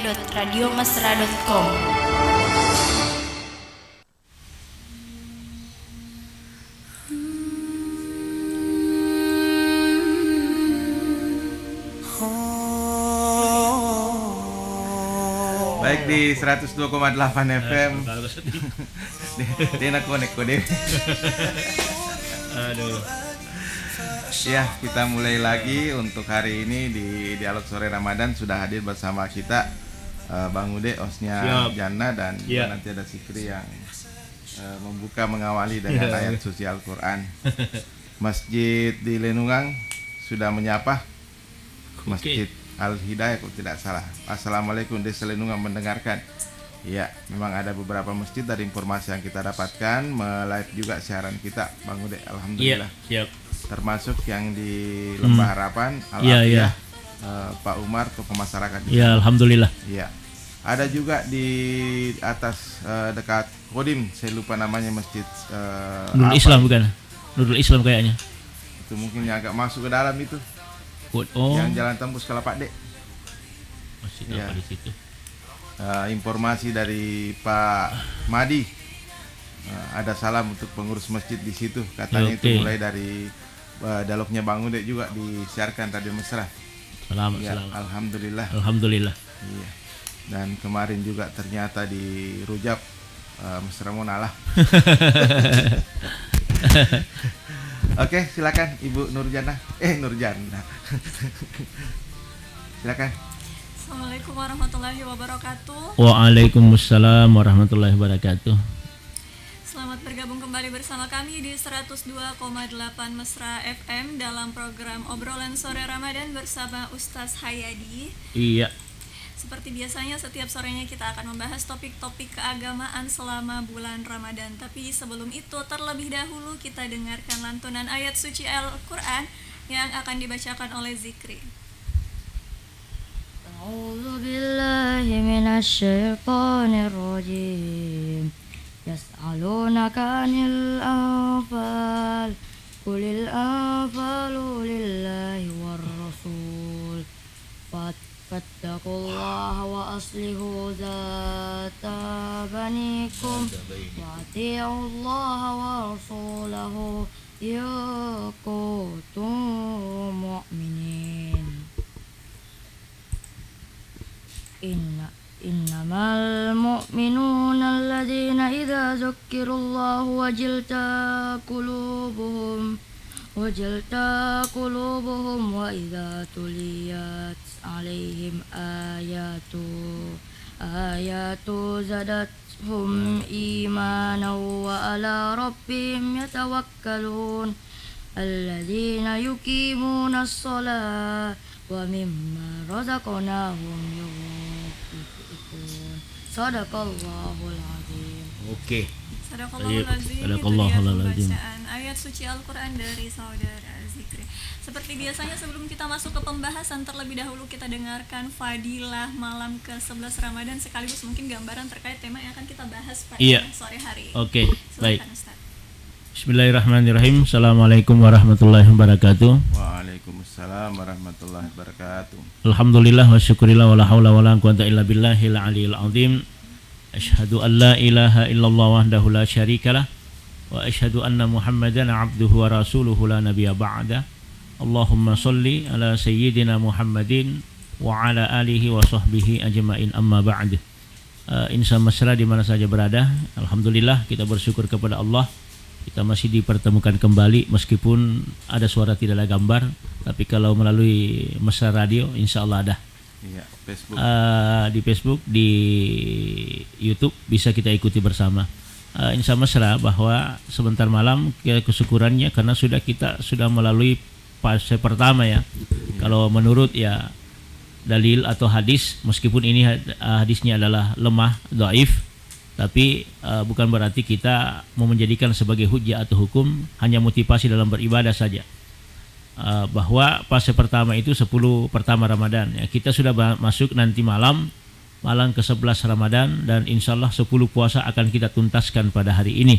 www.radiomesra.com. Baik di 102,8 FM. Dia nak connect kode. Aduh. Ya, kita mulai lagi untuk hari ini di Dialog Sore Ramadan. Sudah hadir bersama kita Bang Ude, hostnya Jana, dan nanti ada Sikri yang membuka mengawali dengan ayat suci Al-Quran. Masjid di Lenungang sudah menyapa. Masjid Al-Hidayah kalau tidak salah. Assalamualaikum Desa Lenungang mendengarkan. Ya, memang ada beberapa masjid dari informasi yang kita dapatkan, live juga siaran kita Bang Ude, alhamdulillah. Siap. Termasuk yang di Lembah Harapan, Al-Afiyah, Pak Umar, tokoh masyarakat. Ya, alhamdulillah. Iya. Ada juga di atas dekat Kodim, saya lupa namanya masjid Nurul Islam bukan? Nurul Islam kayaknya. Itu mungkin yang agak masuk ke dalam itu. Oh. Yang jalan tembus ke Lapak Dek. Masjid Ya. apa di situ? Informasi dari Pak Madi, ada salam untuk pengurus masjid di situ, katanya. Itu mulai dari dialognya Bang Ude juga disiarkan Radio Mesra. Selamat. Alhamdulillah. Iya. Dan kemarin juga ternyata di Rujab Mesra Monalah. Oke, silakan Ibu Nurjana. Nurjana. Silakan. Assalamualaikum warahmatullahi wabarakatuh. Waalaikumsalam warahmatullahi wabarakatuh. Selamat bergabung kembali bersama kami di 102,8 Mesra FM dalam program Obrolan Sore Ramadan bersama Ustaz Hayadi. Iya. Seperti biasanya setiap sorenya kita akan membahas topik-topik keagamaan selama bulan Ramadan. Tapi sebelum itu terlebih dahulu kita dengarkan lantunan ayat suci Al-Quran yang akan dibacakan oleh Zikri. أعوذ بالله من الشيطان الرجيم يسألونك عن الأنفال قل الأنفال لله والرسول فاتقوا الله وأصلحوا ذات بينكم وأطيعوا الله ورسوله إن كنتم مؤمنين إنما المؤمنون الذين إذا ذكروا الله وجلت قلوبهم وإذا تليت عليهم آيات زادتهم إيمانا وعلى ربهم يتوكلون الذين يقيمون الصلاة ومما رزقناهم ينفقون صدق الله العظيم. Oke. Sadaqallahul Azim. Sadaqallahul Azim. Bacaan ayat suci Al-Quran dari saudara Zikri. Seperti biasanya sebelum kita masuk ke pembahasan, terlebih dahulu kita dengarkan fadilah malam ke-11 Ramadan sekaligus mungkin gambaran terkait tema yang akan kita bahas pada sore hari. Oke, baik. Ustaz. Bismillahirrahmanirrahim. Assalamualaikum warahmatullahi wabarakatuh. Waalaikumsalam warahmatullahi wabarakatuh. Alhamdulillah wa syukurillah wa la haula wa la quwwata illa billahil aliyil azim. Asyhadu an la ilaha illallah wahdahu la syarikalah wa asyhadu anna Muhammadan abduhu wa rasuluhu la nabiyya ba'da. Allahumma shalli ala sayyidina Muhammadin wa ala alihi wa sahbihi ajma'in, amma ba'd. Insan Mesra di mana saja berada, alhamdulillah kita bersyukur kepada Allah. Kita masih dipertemukan kembali meskipun ada suara tidak ada gambar, tapi kalau melalui Mesra Radio insya Allah ada. Iya, Facebook. Di Facebook, di YouTube bisa kita ikuti bersama. Insya Mesra bahwa sebentar malam kesyukurannya karena kita sudah melalui fase pertama ya. Kalau menurut ya dalil atau hadis, meskipun ini hadisnya adalah lemah, dhaif, tapi bukan berarti kita mau menjadikan sebagai hujjah atau hukum, hanya motivasi dalam beribadah saja. Bahwa fase pertama itu 10 pertama Ramadan ya, kita sudah masuk nanti malam ke-11 Ramadan, dan insyaallah 10 puasa akan kita tuntaskan pada hari ini.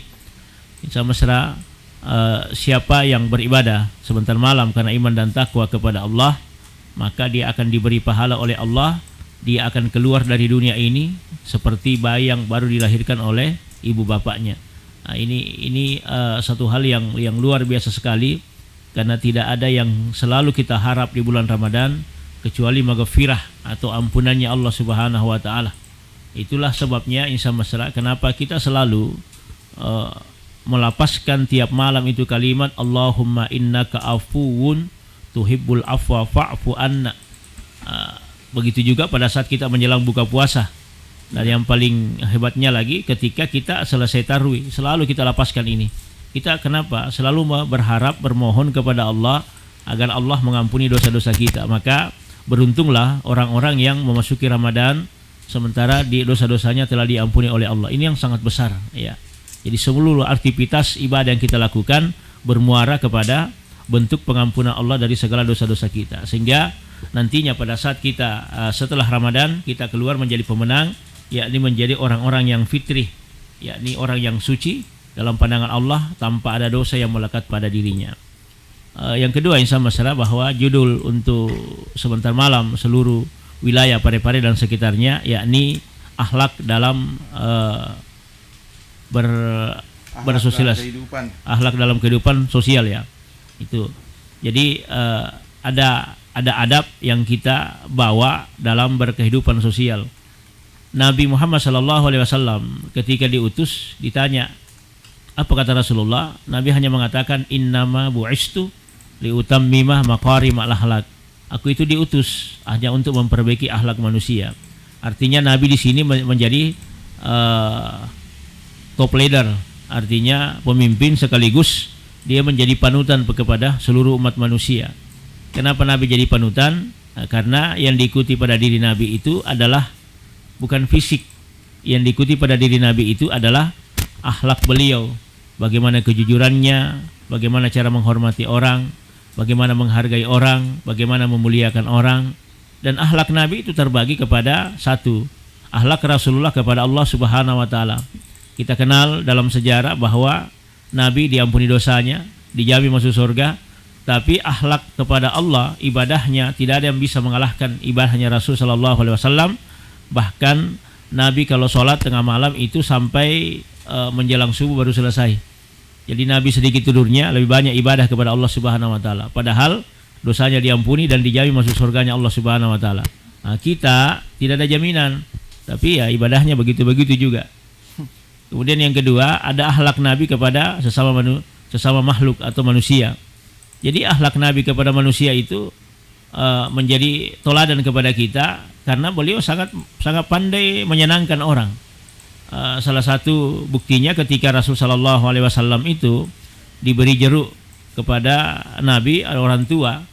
Insya Mesra, siapa yang beribadah sebentar malam karena iman dan takwa kepada Allah, maka dia akan diberi pahala oleh Allah dia akan keluar dari dunia ini seperti bayi yang baru dilahirkan oleh ibu bapaknya. Nah, ini satu hal yang luar biasa sekali, karena tidak ada yang selalu kita harap di bulan Ramadan kecuali maghfirah atau ampunannya Allah Subhanahu wa taala. Itulah sebabnya insyaallah masyarakat kenapa kita selalu melapaskan tiap malam itu kalimat Allahumma innaka afuwun tuhibbul afwa fa'fu anna. Begitu juga pada saat kita menjelang buka puasa. Dan yang paling hebatnya lagi ketika kita selesai tarawih, selalu kita lapaskan ini. Kita kenapa? Selalu berharap, bermohon kepada Allah agar Allah mengampuni dosa-dosa kita. Maka beruntunglah orang-orang yang memasuki Ramadan sementara dosa-dosanya telah diampuni oleh Allah. Ini yang sangat besar, ya. Jadi seluruh aktivitas ibadah yang kita lakukan bermuara kepada bentuk pengampunan Allah dari segala dosa-dosa kita. Sehingga nantinya pada saat kita setelah Ramadan kita keluar menjadi pemenang, yakni menjadi orang-orang yang fitrih, yakni orang yang suci dalam pandangan Allah tanpa ada dosa yang melekat pada dirinya. Yang kedua insyaallah masalah bahwa judul untuk sebentar malam seluruh wilayah Parepare dan sekitarnya yakni akhlak dalam bersosialisasi, akhlak dalam kehidupan sosial, ya. Itu. Jadi ada adab yang kita bawa dalam berkehidupan sosial. Nabi Muhammad SAW ketika diutus ditanya, apa kata Rasulullah? Nabi hanya mengatakan innama bu'istu liutammimah maqarimal akhlak. Aku itu diutus hanya untuk memperbaiki akhlak manusia. Artinya Nabi di sini menjadi top leader, artinya pemimpin sekaligus dia menjadi panutan kepada seluruh umat manusia. Kenapa Nabi jadi panutan? Karena yang diikuti pada diri Nabi itu adalah bukan fisik. Yang diikuti pada diri Nabi itu adalah akhlak beliau, bagaimana kejujurannya, bagaimana cara menghormati orang, bagaimana menghargai orang, bagaimana memuliakan orang. Dan akhlak Nabi itu terbagi kepada satu, akhlak Rasulullah kepada Allah Subhanahu wa taala. Kita kenal dalam sejarah bahwa Nabi diampuni dosanya, dijamin masuk surga, tapi akhlak kepada Allah, ibadahnya tidak ada yang bisa mengalahkan ibadahnya Rasul sallallahu alaihi wasallam. Bahkan Nabi kalau sholat tengah malam itu sampai menjelang subuh baru selesai. Jadi Nabi sedikit tidurnya lebih banyak ibadah kepada Allah Subhanahu wa taala. Padahal dosanya diampuni dan dijamin masuk surganya Allah Subhanahu wa taala. Nah, kita tidak ada jaminan, tapi ya ibadahnya begitu-begitu juga. Kemudian yang kedua, ada akhlak Nabi kepada sesama makhluk atau manusia. Jadi akhlak Nabi kepada manusia itu menjadi toladan kepada kita karena beliau sangat pandai menyenangkan orang. Salah satu buktinya ketika Rasul sallallahu alaihi wasallam itu diberi jeruk kepada Nabi orang tua.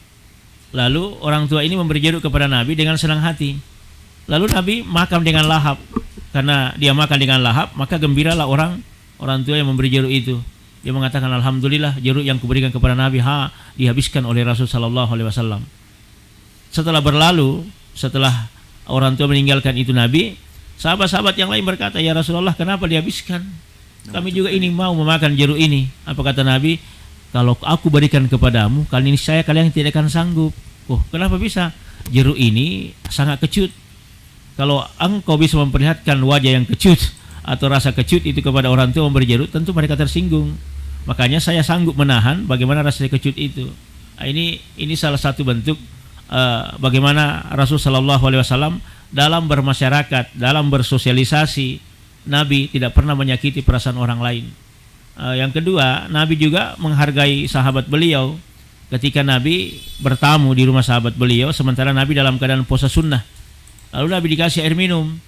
Lalu orang tua ini memberi jeruk kepada Nabi dengan senang hati. Lalu Nabi makan dengan lahap. Karena dia makan dengan lahap, maka gembiralah orang tua yang memberi jeruk itu. Dia mengatakan alhamdulillah jeruk yang kuberikan kepada Nabi dihabiskan oleh Rasul sallallahu alaihi wasallam. Setelah berlalu, setelah orang tua meninggalkan itu Nabi, sahabat-sahabat yang lain berkata, "Ya Rasulullah, kenapa dihabiskan? Kami juga ini mau memakan jeruk ini." Apa kata Nabi? "Kalau aku berikan kepadamu, kali ini kalian tidak akan sanggup." Oh, kenapa bisa? Jeruk ini sangat kecut. Kalau engkau bisa memperlihatkan wajah yang kecut atau rasa kecut itu kepada orang tua memberi jeruk, tentu mereka tersinggung. Makanya saya sanggup menahan bagaimana rasa kecut itu. Nah, ini salah satu bentuk bagaimana Rasul sallallahu alaihi wasallam dalam bermasyarakat, dalam bersosialisasi, Nabi tidak pernah menyakiti perasaan orang lain. Yang kedua, Nabi juga menghargai sahabat beliau. Ketika Nabi bertamu di rumah sahabat beliau, sementara Nabi dalam keadaan puasa sunnah, lalu Nabi dikasih air minum.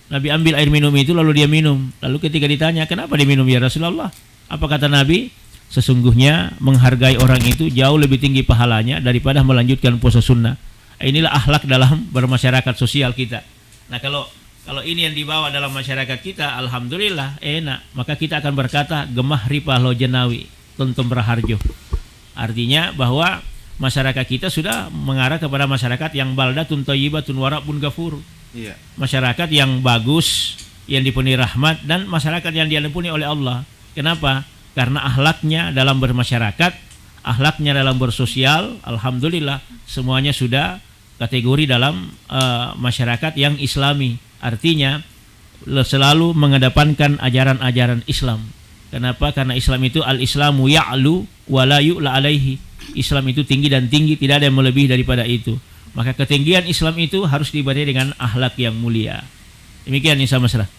Nabi ambil air minum itu lalu dia minum. Lalu ketika ditanya, "Kenapa diminum ya Rasulullah?" Apa kata Nabi? "Sesungguhnya menghargai orang itu jauh lebih tinggi pahalanya daripada melanjutkan puasa sunnah." Inilah akhlak dalam bermasyarakat sosial kita. Nah, kalau ini yang dibawa dalam masyarakat kita, alhamdulillah enak. Maka kita akan berkata, "Gemah ripah lo jenawi tuntum raharjo." Artinya bahwa masyarakat kita sudah mengarah kepada masyarakat yang baldatun thayyibatun wa rabbun ghafur. Iya. Masyarakat yang bagus, yang dipenuhi rahmat, dan masyarakat yang diampuni oleh Allah. Kenapa? Karena akhlaknya dalam bermasyarakat, akhlaknya dalam bersosial, alhamdulillah semuanya sudah kategori dalam masyarakat yang Islami. Artinya selalu mengedepankan ajaran-ajaran Islam. Kenapa? Karena Islam itu al-Islamu ya'lu wa la yu'la alaihi. Islam itu tinggi dan tinggi, tidak ada yang melebihi daripada itu. Maka ketinggian Islam itu harus dibarengi dengan akhlak yang mulia. Demikian insya Allah.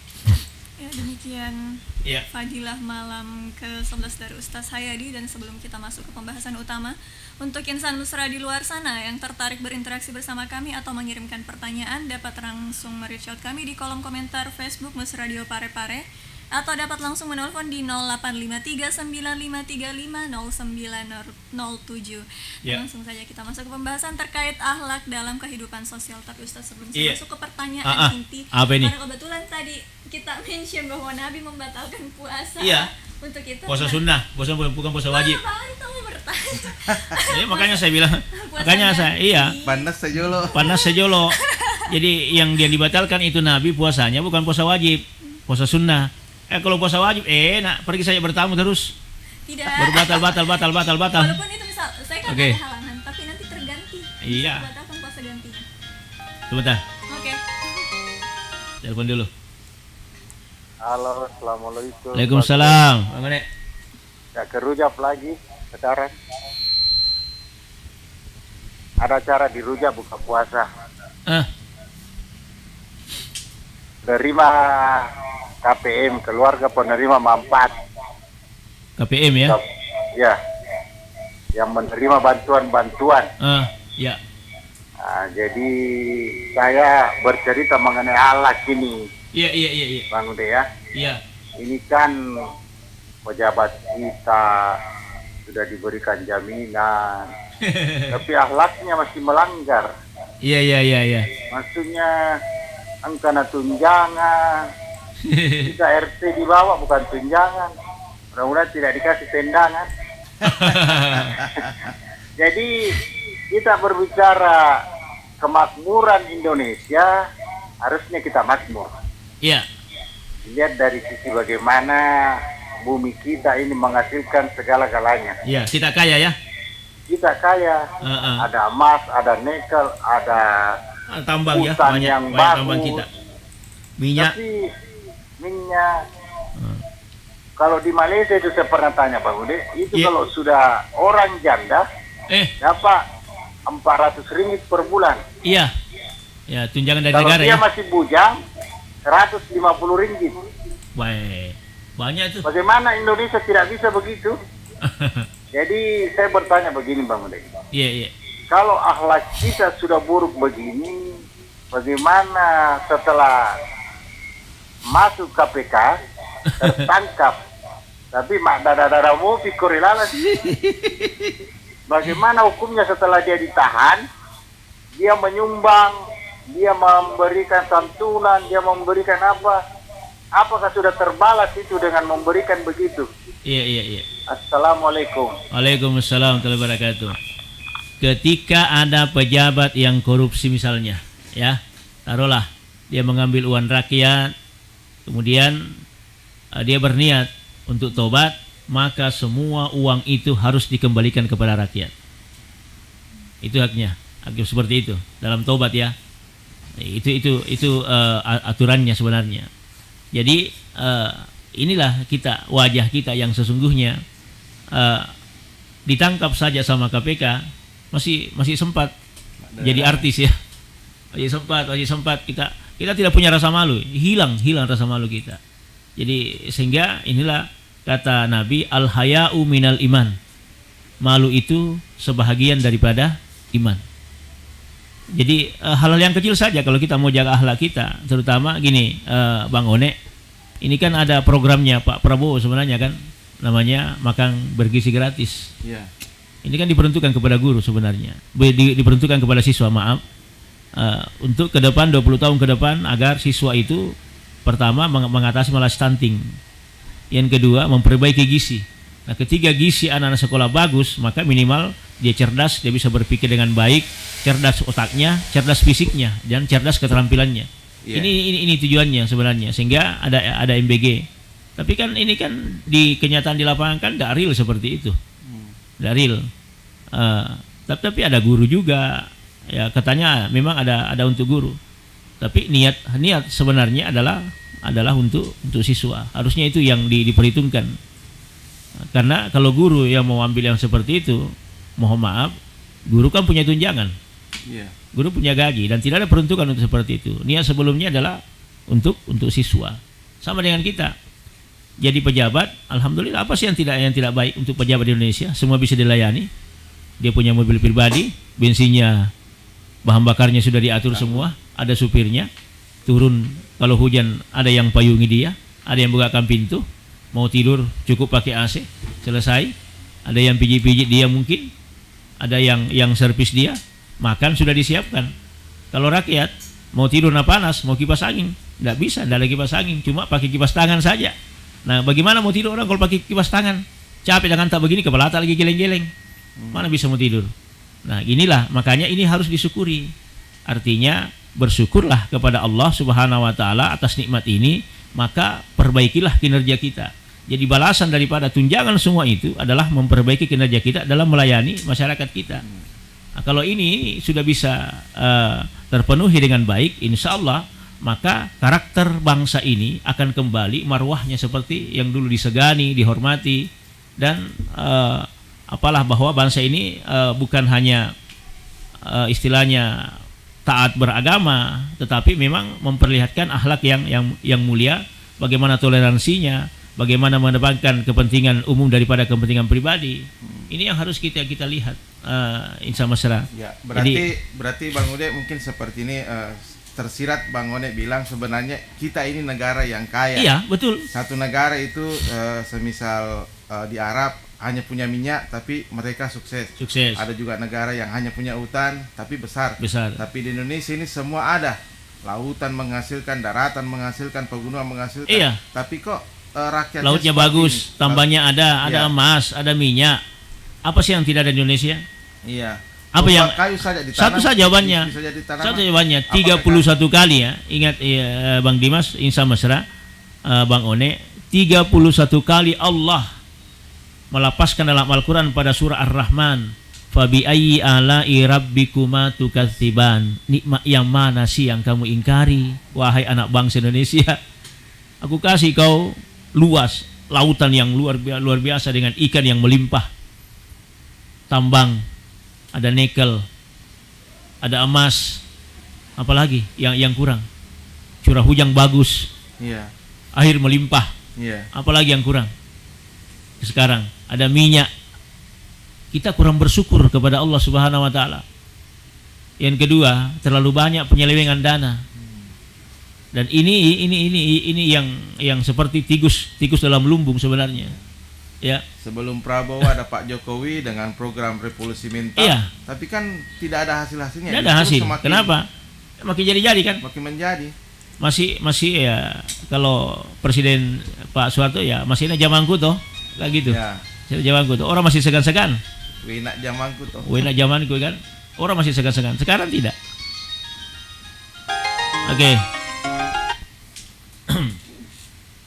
Ya, demikian Ya. Fadilah malam ke-11 dari Ustaz Hayadi. Dan sebelum kita masuk ke pembahasan utama, untuk insan musra di luar sana yang tertarik berinteraksi bersama kami atau mengirimkan pertanyaan, dapat langsung mereach out kami di kolom komentar Facebook Musradio Parepare, atau dapat langsung menelpon di 085395350907. Ya. Langsung saja kita masuk ke pembahasan terkait akhlak dalam kehidupan sosial. Tapi Ustaz, sebelum saya masuk ke pertanyaan inti, apa ini? karena kebetulan tadi kita mention bahwa Nabi membatalkan puasa untuk kita. Puasa sunnah, bukan puasa wajib. Kamu bertanya. Makanya saya bilang, panas sejolo. Jadi yang dia dibatalkan itu Nabi puasanya, bukan puasa wajib, puasa sunnah. Kalau puasa wajib, pergi saja bertamu terus. Tidak. Batal. Walaupun itu misal, saya kan Oke. ada halangan, tapi nanti terganti. Iya. Batalkan puasa gantinya. Sebentar, Oke. telepon dulu. Halo, assalamualaikum. Waalaikumsalam. Bagaimana? Ya, kerujap lagi sekarang. Ada cara di Rujak buka puasa. Terima KPM, keluarga penerima manfaat. KPM ya? Ya. Yang menerima bantuan-bantuan. Ya. Nah, jadi saya bercerita mengenai alat ini. Iya. Bang Ude ya. Iya. Ini kan pejabat kita sudah diberikan jaminan, tapi akhlaknya masih melanggar. Iya. Maksudnya angkana tunjangan, kita RT di bawah bukan tunjangan, mudah-mudahan tidak dikasih tendangan. Jadi kita berbicara kemakmuran Indonesia, harusnya kita makmur. Iya. Lihat dari sisi bagaimana bumi kita ini menghasilkan segala-galanya. Iya, kita kaya ya. Kita kaya, ada emas, ada nikel, ada tambang ya, hutan banyak yang tambang bagus. kita. Minyak. Tapi minyak, kalau di Malaysia itu saya pernah tanya Bang Ude, itu kalau sudah orang janda dapat 400 ringgit per bulan. Iya. Ya, tunjangan dari Kalau negara dia ya. masih bujang, 150 ringgit. Baik. Banyak itu. Bagaimana Indonesia tidak bisa begitu? Jadi saya bertanya begini Bang Ude. Iya. Kalau akhlak kita sudah buruk begini, bagaimana setelah masuk KPK tertangkap, tapi mak dada mau pikir lalas. Bagaimana hukumnya setelah dia ditahan, dia menyumbang, dia memberikan santunan, dia memberikan apa? Apakah sudah terbalas itu dengan memberikan begitu? Iya. Assalamualaikum. Waalaikumsalam warahmatullahi wabarakatuh. Ketika ada pejabat yang korupsi misalnya, ya, taruhlah dia mengambil uang rakyat, kemudian dia berniat untuk tobat, maka semua uang itu harus dikembalikan kepada rakyat. Itu haknya seperti itu dalam tobat ya. Itu aturannya sebenarnya. Jadi inilah wajah kita yang sesungguhnya ditangkap saja sama KPK masih sempat jadi artis ya. Masih sempat kita tidak punya rasa malu, hilang rasa malu kita. Jadi sehingga inilah kata Nabi, al-haya'u minal iman. Malu itu sebahagian daripada iman. Jadi hal-hal yang kecil saja kalau kita mau jaga akhlak kita, terutama gini, Bang One, ini kan ada programnya Pak Prabowo sebenarnya kan, namanya makan bergizi gratis. Iya. Ini kan diperuntukkan kepada guru sebenarnya, diperuntukkan kepada siswa, untuk ke depan 20 tahun ke depan agar siswa itu pertama mengatasi malas stunting, yang kedua memperbaiki gizi. Nah, ketiga gizi anak-anak sekolah bagus, maka minimal dia cerdas, dia bisa berpikir dengan baik, cerdas otaknya, cerdas fisiknya, dan cerdas keterampilannya. Yeah. Ini tujuannya sebenarnya, sehingga ada MBG. Tapi kan ini kan di kenyataan di lapangan kan tidak real seperti itu, tidak real. Tapi ada guru juga Ya katanya memang ada untuk guru. Tapi niat sebenarnya adalah untuk siswa. Harusnya itu yang diperhitungkan. Karena kalau guru yang mau ambil yang seperti itu, mohon maaf, guru kan punya tunjangan. Iya. Guru punya gaji dan tidak ada peruntukan untuk seperti itu. Niat sebelumnya adalah untuk siswa. Sama dengan kita. Jadi pejabat, alhamdulillah, apa sih yang tidak baik untuk pejabat di Indonesia? Semua bisa dilayani. Dia punya mobil pribadi, bensinnya, bahan bakarnya sudah diatur semua, ada supirnya. Turun kalau hujan ada yang payungi dia, ada yang bukakan pintu. Mau tidur cukup pakai AC, selesai. Ada yang pijit-pijit dia mungkin, ada yang servis dia. Makan sudah disiapkan. Kalau rakyat mau tidur panas, mau kipas angin, tidak bisa, tidak ada kipas angin, cuma pakai kipas tangan saja. Nah, bagaimana mau tidur orang kalau pakai kipas tangan? Capek dengan tak begini, kepala tak lagi geleng-geleng. Mana bisa mau tidur? Nah, inilah makanya ini harus disyukuri. Artinya bersyukurlah kepada Allah Subhanahu wa taala atas nikmat ini, maka perbaikilah kinerja kita. Jadi balasan daripada tunjangan semua itu adalah memperbaiki kinerja kita dalam melayani masyarakat kita. Nah, kalau ini sudah bisa terpenuhi dengan baik, insya Allah, maka karakter bangsa ini akan kembali marwahnya seperti yang dulu disegani, dihormati, dan apalah bahwa bangsa ini bukan hanya istilahnya taat beragama, tetapi memang memperlihatkan akhlak yang mulia, bagaimana toleransinya, bagaimana mengedepankan kepentingan umum daripada kepentingan pribadi. Ini yang harus kita lihat, insya Allah. Ya, berarti Bang Ude mungkin seperti ini. Tersirat Bang One bilang sebenarnya kita ini negara yang kaya. Iya, betul. Satu negara itu semisal di Arab hanya punya minyak tapi mereka sukses. Ada juga negara yang hanya punya hutan tapi besar. Tapi di Indonesia ini semua ada. Lautan menghasilkan, daratan menghasilkan, pegunungan menghasilkan. Iya. Tapi kok rakyatnya lautnya bagus, tambahnya ada emas, ada minyak. Apa sih yang tidak ada di Indonesia? Iya. Apa yang kayu saja ditanam, satu saja jawabannya. Satu jawabannya 31 kali ya. Ingat ya, Bang Dimas, insya mesra, Bang One, 31 kali Allah melapaskan dalam Al-Qur'an pada surah Ar-Rahman, fabi ayyi ala'i rabbikuma tukatsiban. Nikmat yang mana sih yang kamu ingkari, wahai anak bangsa Indonesia? Aku kasih kau luas, lautan yang luar biasa dengan ikan yang melimpah, tambang, ada nikel, ada emas, apalagi yang kurang? Curah hujan bagus, air melimpah, apalagi yang kurang? Sekarang ada minyak. Kita kurang bersyukur kepada Allah Subhanahu wa taala. Yang kedua, terlalu banyak penyelewengan dana. Dan ini yang seperti tikus dalam lumbung sebenarnya. Ya. Sebelum Prabowo ada Pak Jokowi dengan program revolusi mental. Iya. Tapi kan tidak ada hasilnya. Tidak ada hasil. Kenapa? Makin jadi kan? Makin menjadi. Masih ya, kalau Presiden Pak Soeharto ya masih zamanku toh, kayak gitu. Ya. Zamanku toh. Orang masih segan-segan. Wina zamanku toh. Wina zamanku kan. Orang masih segan-segan. Sekarang tidak. Oke.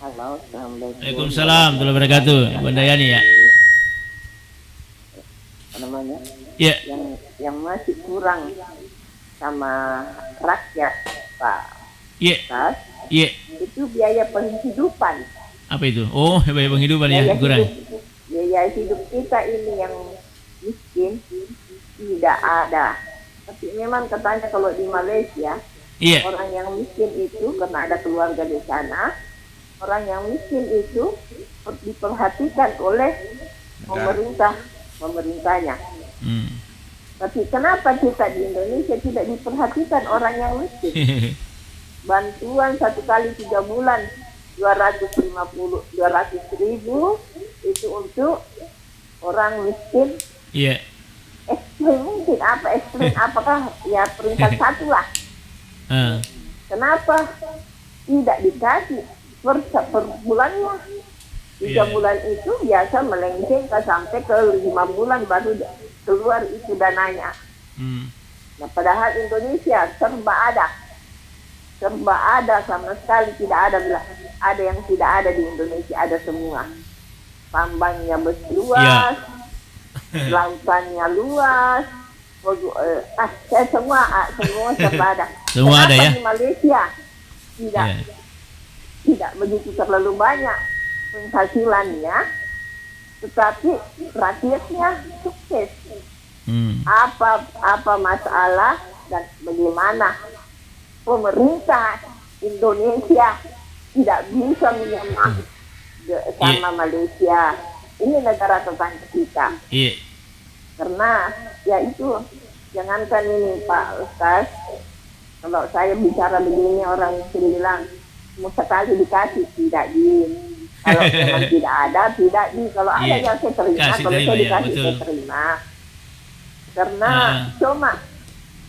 Halo, assalamualaikum. Waalaikumsalam warahmatullahi wabarakatuh. Bunda Yani ya. Apa namanya? Ya. Yang masih kurang sama rakyat, Pak. Iya. Iya. Itu biaya penghidupan. Apa itu? Oh, biaya penghidupan ya, kurang. Biaya hidup kita ini yang miskin tidak ada. Tapi memang katanya kalau di Malaysia, orang yang miskin itu karena ada keluarga di sana, orang yang miskin itu diperhatikan oleh pemerintahnya. Tapi kenapa kita di Indonesia tidak diperhatikan orang yang miskin? Bantuan 1 kali 3 bulan 200.000 itu untuk orang miskin. Iya. Ekstrim mungkin ekstrim apakah ya peringkat 1 lah. Kenapa tidak dikasih per bulannya? 3 bulan itu biasa melenceng sampai ke 5 bulan baru keluar itu dananya. Nah, padahal Indonesia serba ada sama sekali tidak ada bilang ada yang tidak ada di Indonesia, ada semua. Tambangnya luas, lautannya luas, semua serba ada. Semua ada ya. Di Malaysia tidak begitu terlalu banyak penghasilannya, tetapi rakyatnya sukses. Apa masalah dan bagaimana pemerintah Indonesia tidak bisa menyamai sama Malaysia. Ini negara tetangga kita. Karena ya itu, jangankan ini Pak Ustaz, kalau saya bicara begini orang bilang mau sekali dikasih, tidak di. Kalau memang tidak ada, tidak di. Kalau ada yang saya terima, kalau saya dikasih saya terima. Karena cuma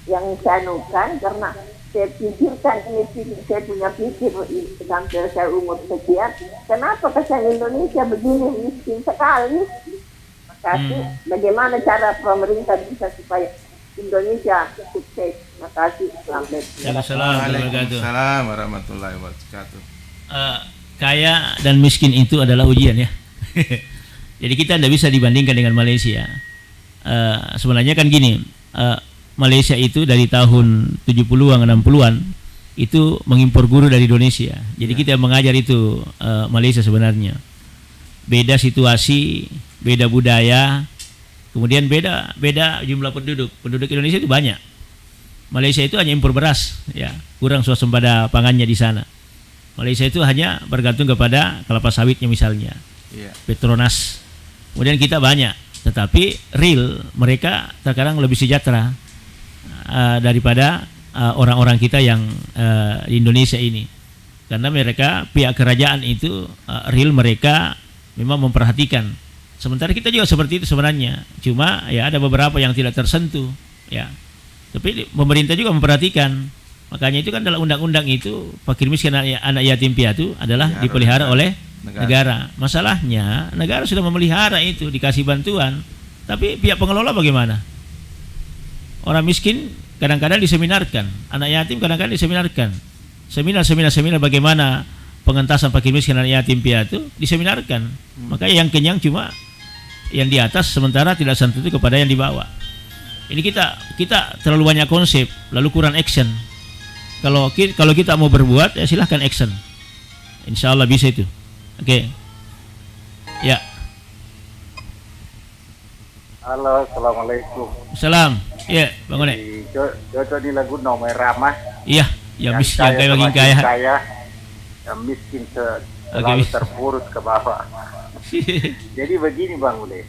yang saya anukan, karena saya pikirkan ini, saya punya pikir sampai saya umur sekian, kenapa kesan Indonesia begini miskin sekali? Makasih. Bagaimana cara pemerintah bisa supaya Indonesia sukses? Makasih. Waalaikumsalam warahmatullahi wabarakatuh. Kaya dan miskin itu adalah ujian ya. Jadi kita tidak bisa dibandingkan dengan Malaysia. Sebenarnya kan gini, Malaysia itu dari tahun 70-an 60-an itu mengimpor guru dari Indonesia. Jadi kita mengajar itu Malaysia sebenarnya. Beda situasi, beda budaya, kemudian beda jumlah penduduk. Penduduk Indonesia itu banyak. Malaysia itu hanya impor beras, ya, kurang swasembada pangannya di sana. Malaysia itu hanya bergantung kepada kelapa sawitnya misalnya, Petronas. Kemudian kita banyak, tetapi real mereka terkadang lebih sejahtera daripada orang-orang kita yang di Indonesia ini, karena mereka pihak kerajaan itu real mereka memang memperhatikan. Sementara kita juga seperti itu sebenarnya, cuma ya ada beberapa yang tidak tersentuh, ya. Tapi pemerintah juga memperhatikan. Makanya itu kan dalam undang-undang itu fakir miskin anak yatim piatu adalah dipelihara oleh negara. Masalahnya negara sudah memelihara itu, dikasih bantuan, tapi pihak pengelola bagaimana? Orang miskin kadang-kadang diseminarkan, anak yatim kadang-kadang diseminarkan. Seminar bagaimana pengentasan fakir miskin anak yatim piatu diseminarkan. Makanya yang kenyang cuma yang di atas, sementara tidak sentuh kepada yang di bawah. Ini kita terlalu banyak konsep lalu kurang action. Kalau kita mau berbuat, ya silahkan action. Insya Allah bisa itu. Oke. Ya. Halo, assalamualaikum. Salam. Ya, Bang One. Jodoh di lagu nomor ramah. Iya, yang miskin kaya bagi kaya. Yang miskin selalu terpuruk ke bawah. Jadi begini Bang Une.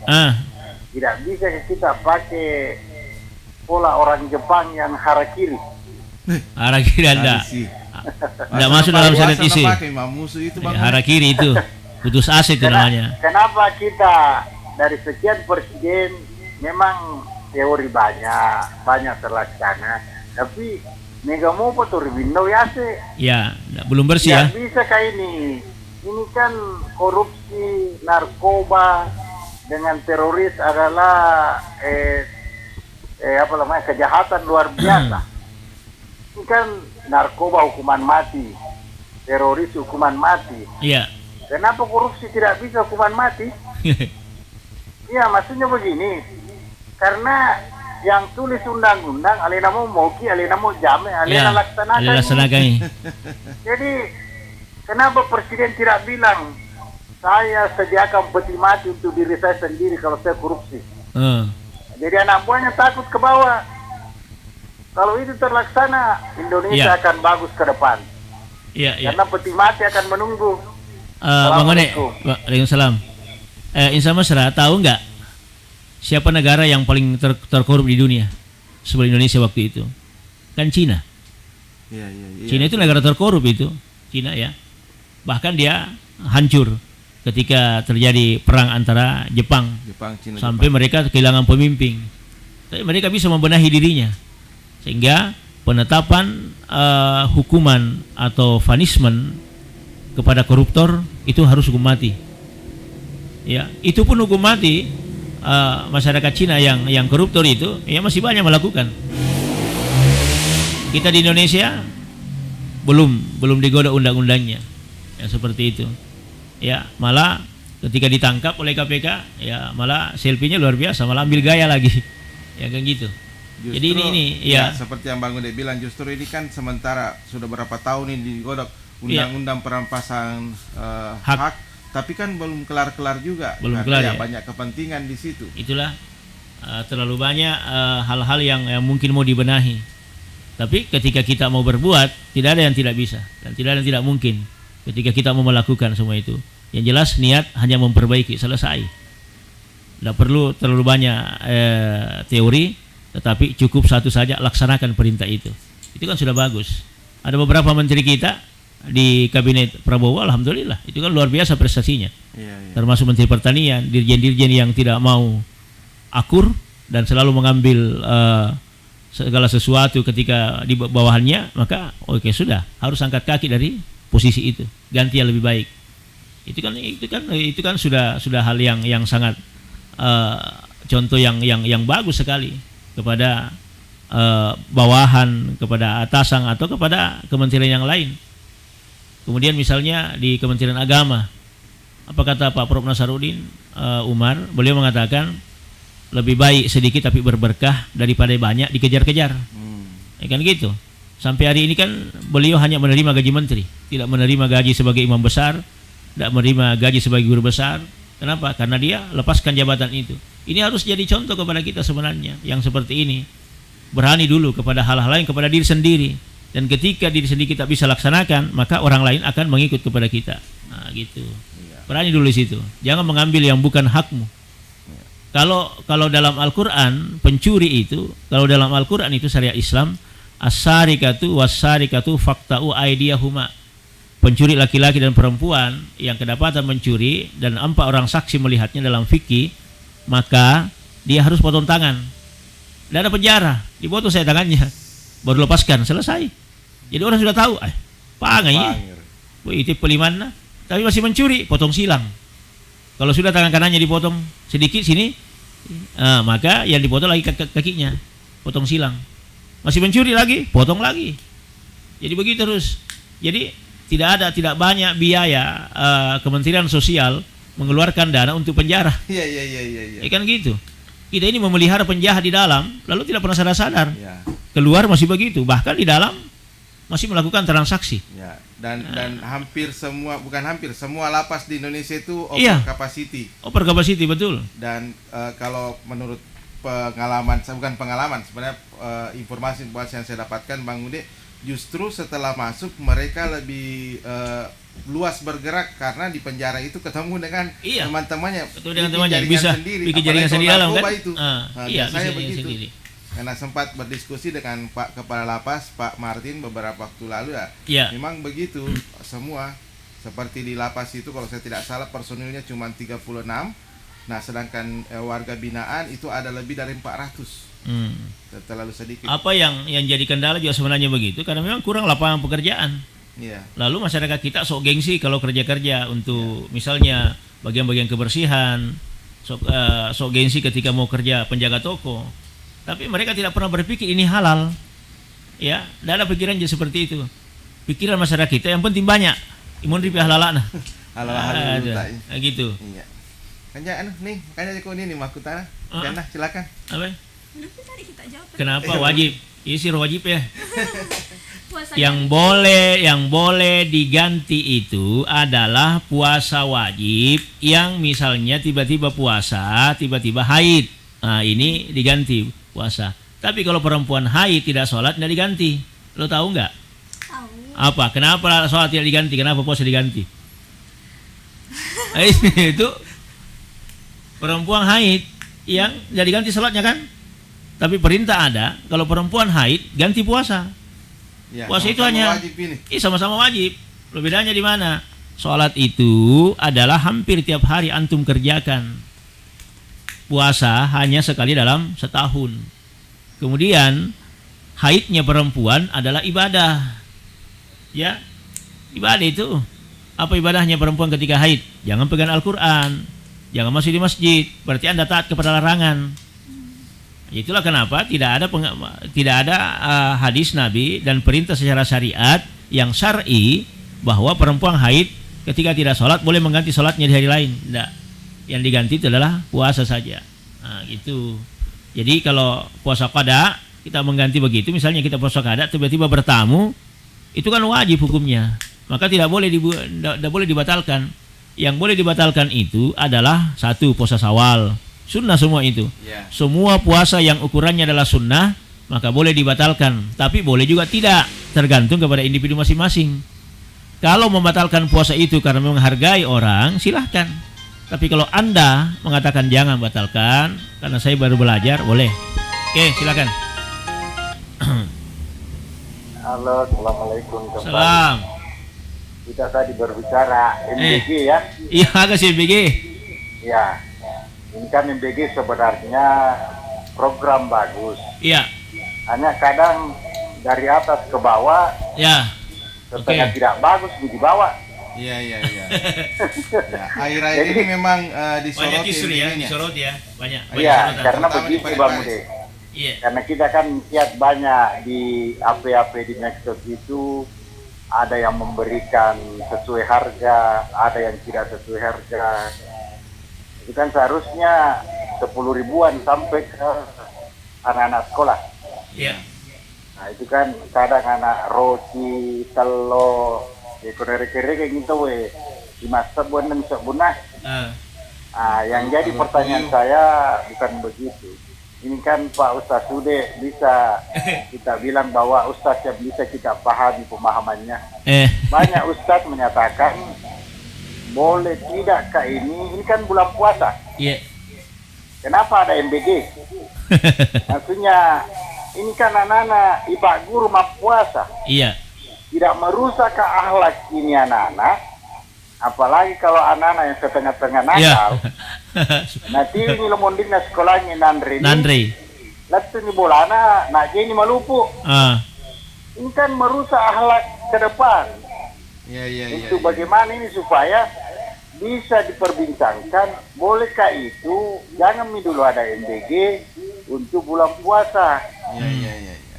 Tidak bisa kita pakai pola orang Jepang yang harakiri. Harakiri Anda tidak masuk dalam syariat isi. Harakiri itu putus asa itu namanya. Kenapa kita dari sekian presiden memang teori banyak terlaksana, tapi mega mau potor window ya sih. Ya, belum bersih ya. Bisa kayak ini kan korupsi, narkoba dengan teroris adalah kejahatan luar biasa. Ini kan narkoba hukuman mati, teroris hukuman mati. Iya. Kenapa korupsi tidak bisa hukuman mati? Iya, maksudnya begini. Karena yang tulis undang-undang alena mau moki, alena mau jame, alena laksanakan. Jadi kenapa presiden tidak bilang saya sediakan peti mati untuk diri saya sendiri kalau saya korupsi? Jadi anak buahnya takut ke bawah. Kalau itu terlaksana, Indonesia akan bagus ke depan. Karena peti mati akan menunggu. Bang One, Waalaikumsalam. Insya Allah tahu nggak siapa negara yang paling terkorup di dunia sebelum Indonesia waktu itu? Kan Cina. Cina itu negara terkorup itu, Cina ya. Bahkan dia hancur ketika terjadi perang antara Jepang Cina, sampai mereka kehilangan pemimpin. Tapi mereka bisa membenahi dirinya. Sehingga penetapan hukuman atau punishment kepada koruptor itu harus hukum mati. Ya, itu pun hukum mati masyarakat Cina yang koruptor itu ya masih banyak melakukan. Kita di Indonesia belum digodok undang-undangnya. Ya seperti itu. Ya, malah ketika ditangkap oleh KPK ya malah selfie-nya luar biasa, malah ambil gaya lagi. Ya kan gitu. Justru, jadi ini ya seperti yang Bang Ude bilang, justru ini kan sementara sudah berapa tahun ini digodok undang-undang perampasan hak, tapi kan belum kelar-kelar juga. Belum kelar ya. Banyak kepentingan di situ. Itulah terlalu banyak hal-hal yang mungkin mau dibenahi. Tapi ketika kita mau berbuat, tidak ada yang tidak bisa dan tidak ada yang tidak mungkin. Ketika kita mau melakukan semua itu, yang jelas niat hanya memperbaiki, selesai. Tidak perlu terlalu banyak teori. Tetapi cukup satu saja, laksanakan perintah itu. Itu kan sudah bagus. Ada beberapa menteri kita di kabinet Prabowo, alhamdulillah, itu kan luar biasa prestasinya. Termasuk Menteri Pertanian, dirjen-dirjen yang tidak mau akur dan selalu mengambil segala sesuatu ketika di bawahannya, maka oke, sudah harus angkat kaki dari posisi itu, ganti yang lebih baik. Itu kan sudah hal yang sangat contoh yang bagus sekali kepada bawahan, kepada atasan atau kepada kementerian yang lain. Kemudian misalnya di Kementerian Agama, apa kata Pak Prof Nasaruddin Umar? Beliau mengatakan lebih baik sedikit tapi berberkah daripada banyak dikejar-kejar. Ya kan gitu. Sampai hari ini kan beliau hanya menerima gaji menteri, tidak menerima gaji sebagai imam besar, tidak menerima gaji sebagai guru besar. Kenapa? Karena dia lepaskan jabatan itu. Ini harus jadi contoh kepada kita sebenarnya yang seperti ini. Berani dulu kepada hal-hal lain, kepada diri sendiri. Dan ketika diri sendiri kita bisa laksanakan, maka orang lain akan mengikut kepada kita. Nah, gitu. Berani dulu di situ. Jangan mengambil yang bukan hakmu. Kalau dalam Al-Qur'an pencuri itu, kalau dalam Al-Qur'an itu syariat Islam, as-sarikatu was-sarikatu faqta'u aydiyahuma. Pencuri laki-laki dan perempuan yang kedapatan mencuri dan 4 orang saksi melihatnya dalam fikih, maka dia harus potong tangan. Tidak ada penjara, dipotong saya tangannya, baru lepaskan, selesai. Jadi orang sudah tahu, pangainya, itu pelimana, tapi masih mencuri, potong silang. Kalau sudah tangan kanannya dipotong sedikit sini, maka yang dipotong lagi kakinya, potong silang. Masih mencuri lagi, potong lagi. Jadi begitu terus. Jadi tidak banyak biaya Kementerian Sosial mengeluarkan dana untuk penjara. Iya. Kan gitu. Kita ini memelihara penjahat di dalam, lalu tidak pernah sadar-sadar. Keluar masih begitu, bahkan di dalam masih melakukan transaksi. Ya. Dan hampir semua, bukan hampir, semua lapas di Indonesia itu over capacity. Over capacity, betul. Dan kalau menurut pengalaman, bukan pengalaman, sebenarnya informasi yang saya dapatkan, Bang Ude, justru setelah masuk mereka lebih luas bergerak karena di penjara itu ketemu dengan teman-temannya, dengan temannya bisa bikin jaringan sendiri dalam kan? Saya begitu sendiri. Karena sempat berdiskusi dengan Pak Kepala Lapas Pak Martin beberapa waktu lalu memang begitu semua. Seperti di lapas itu kalau saya tidak salah personilnya cuma 36. Nah sedangkan warga binaan itu ada lebih dari 400. Terlalu sedikit. Apa yang jadi kendala juga sebenarnya begitu, karena memang kurang lapangan pekerjaan. Lalu masyarakat kita sok gengsi kalau kerja-kerja untuk misalnya bagian-bagian kebersihan, sok gengsi ketika mau kerja penjaga toko. Tapi mereka tidak pernah berpikir ini halal. Ya, tidak ada pikiran seperti itu. Pikiran masyarakat kita yang penting banyak. Imun ripi halalana. Halal gitu. Iya. Kanya nih, kanya kok ini makutana. Jana silakan. Apa? Tadi kita jawab. Kenapa wajib? Isi wajib ya. yang boleh diganti itu adalah puasa wajib yang misalnya tiba-tiba puasa, tiba-tiba haid. Nah, ini diganti puasa. Tapi kalau perempuan haid tidak sholat, tidak diganti. Lo tahu nggak? Tahu. Apa? Kenapa sholat tidak diganti? Kenapa puasa diganti? Itu perempuan haid yang tidak diganti sholatnya kan? Tapi perintah ada, kalau perempuan haid ganti puasa. Puasa itu hanya sama-sama wajib. Bedanya di mana? Sholat itu adalah hampir tiap hari antum kerjakan. Puasa hanya sekali dalam setahun. Kemudian haidnya perempuan adalah ibadah. Ya, ibadah itu. Apa ibadahnya perempuan ketika haid? Jangan pegang Al-Quran, jangan masuk di masjid. Berarti Anda taat kepada larangan. Itulah kenapa tidak ada hadis Nabi dan perintah secara syariat yang syar'i bahwa perempuan haid ketika tidak sholat boleh mengganti sholatnya di hari lain. Tidak. Yang diganti itu adalah puasa saja. Nah, gitu. Jadi kalau puasa qada kita mengganti begitu, misalnya kita puasa kada tiba-tiba bertamu, itu kan wajib hukumnya. Maka tidak boleh dibatalkan. Yang boleh dibatalkan itu adalah satu, puasa Syawal. Sunnah semua itu. Semua puasa yang ukurannya adalah sunnah, maka boleh dibatalkan. Tapi boleh juga tidak, tergantung kepada individu masing-masing. Kalau membatalkan puasa itu karena menghargai orang, silahkan. Tapi kalau Anda mengatakan jangan batalkan, karena saya baru belajar, boleh. Oke, silakan. Halo, assalamualaikum. Salam. Kita tadi berbicara MBG ya. Iya, agak sih MBG. Ya, ini kan MBG sebenarnya program bagus. Iya. Hanya kadang dari atas ke bawah, ya, setengah tidak bagus di bawah. Iya. Akhir-akhir ini memang disorot banyak isu ya, disorot ya, banyak. Iya, karena begitu Bang Bude. Iya. Karena kita kan lihat banyak di AP di medsos itu ada yang memberikan sesuai harga, ada yang tidak sesuai harga. Itu kan seharusnya 10 ribuan sampai ke anak-anak sekolah. Iya. Nah itu kan kadang anak roti, telur, kere-kere kayak gitu dimasak buat nensok bunah. Yang jadi pertanyaan saya bukan begitu. Ini kan Pak Ustaz Sude bisa kita bilang bahwa Ustaz yang bisa kita pahami pemahamannya. Banyak Ustaz menyatakan boleh tidakkah ini kan bulan puasa. Iya. Kenapa ada MBG? Maksudnya ini kan anak-anak ibadah guru mah puasa. Iya. Tidak merusak ke akhlak ini anak-anak. Apalagi kalau anak-anak yang setengah-tengah nakal. Nanti ini lemondina sekolahnya Nandri. Lalu ini bolana nak jadi malupu. Ini kan merusak akhlak ke depan. Itu bagaimana ini supaya bisa diperbincangkan, bolehkah itu jangan dulu ada MBG untuk bulan puasa.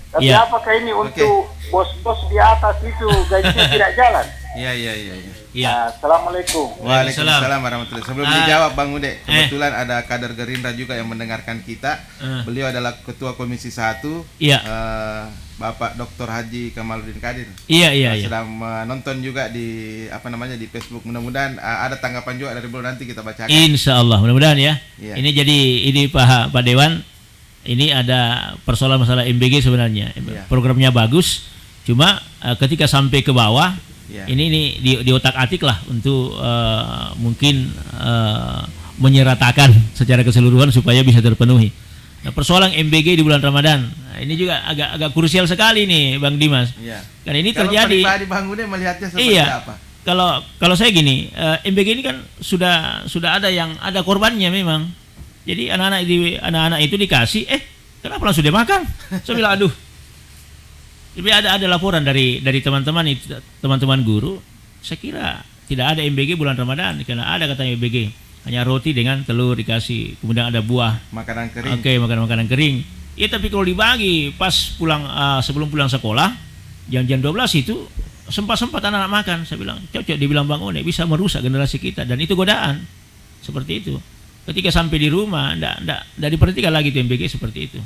Tapi apakah ini untuk bos-bos di atas itu gajinya tidak jalan? Iya. Assalamualaikum. Waalaikumsalam warahmatullahi wabarakatuh. Sebelum dijawab Bang Ude, kebetulan ada kader Gerindra juga yang mendengarkan kita. Beliau adalah Ketua Komisi 1. Iya. Bapak Dr. Haji Kamaluddin Kadir. Iya. Sedang menonton juga di di Facebook. Mudah-mudahan ada tanggapan juga dari beliau, nanti kita bacakan. Insya Allah, mudah-mudahan ya. Iya. Ini jadi Pak Dewan, ini ada persoalan masalah MBG sebenarnya. Programnya bagus, cuma ketika sampai ke bawah, ini di otak-atik lah untuk mungkin menyeratakan secara keseluruhan supaya bisa terpenuhi. Nah, persoalan MBG di bulan Ramadan, ini juga agak krusial sekali nih Bang Dimas. Karena ini kalau terjadi. Pribadi Bang Ude melihatnya seperti apa? Kalau saya gini, MBG ini kan sudah ada korbannya memang. Jadi anak-anak itu dikasih, kenapa langsung dia makan? Saya bilang aduh. Jadi ada laporan dari teman-teman guru. Saya kira tidak ada MBG bulan Ramadan karena ada katanya MBG. Hanya roti dengan telur dikasih, kemudian ada buah, makanan kering. Oke, makanan kering. Ya tapi kalau dibagi pas pulang sebelum pulang sekolah, jam 12 itu sempat anak-anak makan. Saya bilang, cocok dibilang Bang One, bisa merusak generasi kita dan itu godaan. Seperti itu. Ketika sampai di rumah enggak diperhatikan lagi itu MBG seperti itu.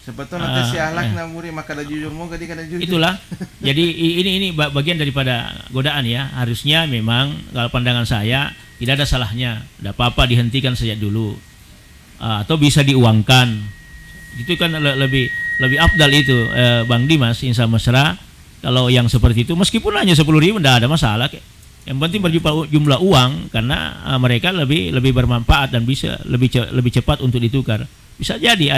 Sebetulnya tes akhlak namuri maka ada jujur mau kada jujur. Itulah. Jadi ini bagian daripada godaan ya. Harusnya memang kalau pandangan saya tidak ada salahnya. Tidak apa-apa dihentikan sejak dulu. Atau bisa diuangkan. Itu kan lebih afdal itu Bang Dimas insya mesra. Kalau yang seperti itu meskipun hanya 10.000 tidak ada masalah. Yang penting berjumlah uang karena mereka lebih bermanfaat dan bisa lebih cepat untuk ditukar. Bisa jadi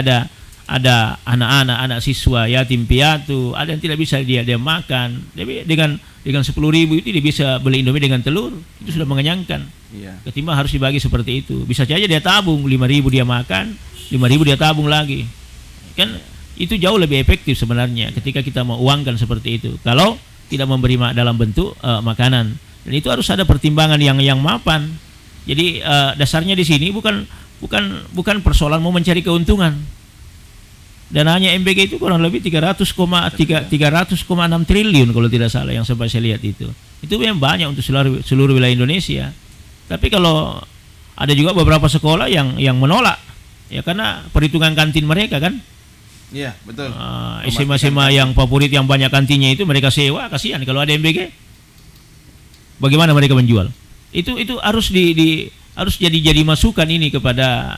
ada anak siswa yatim piatu, ada yang tidak bisa dia makan. Tapi dengan 10.000 itu dia bisa beli Indomie dengan telur, itu sudah mengenyangkan. Ketimbang harus dibagi seperti itu. Bisa saja dia tabung 5.000 dia makan, 5.000 dia tabung lagi. Kan itu jauh lebih efektif sebenarnya ketika kita mau uangkan seperti itu. Kalau tidak memberi dalam bentuk makanan. Dan itu harus ada pertimbangan yang mapan. Jadi dasarnya di sini bukan persoalan mau mencari keuntungan. Dananya MBG itu kurang lebih 300,6 triliun kalau tidak salah yang sempat saya lihat itu. Itu memang banyak untuk seluruh wilayah Indonesia. Tapi kalau ada juga beberapa sekolah yang menolak ya karena perhitungan kantin mereka kan. Iya, betul. SMA yang favorit yang banyak kantinnya itu mereka sewa, kasihan kalau ada MBG. Bagaimana mereka menjual? Itu harus harus jadi masukan ini kepada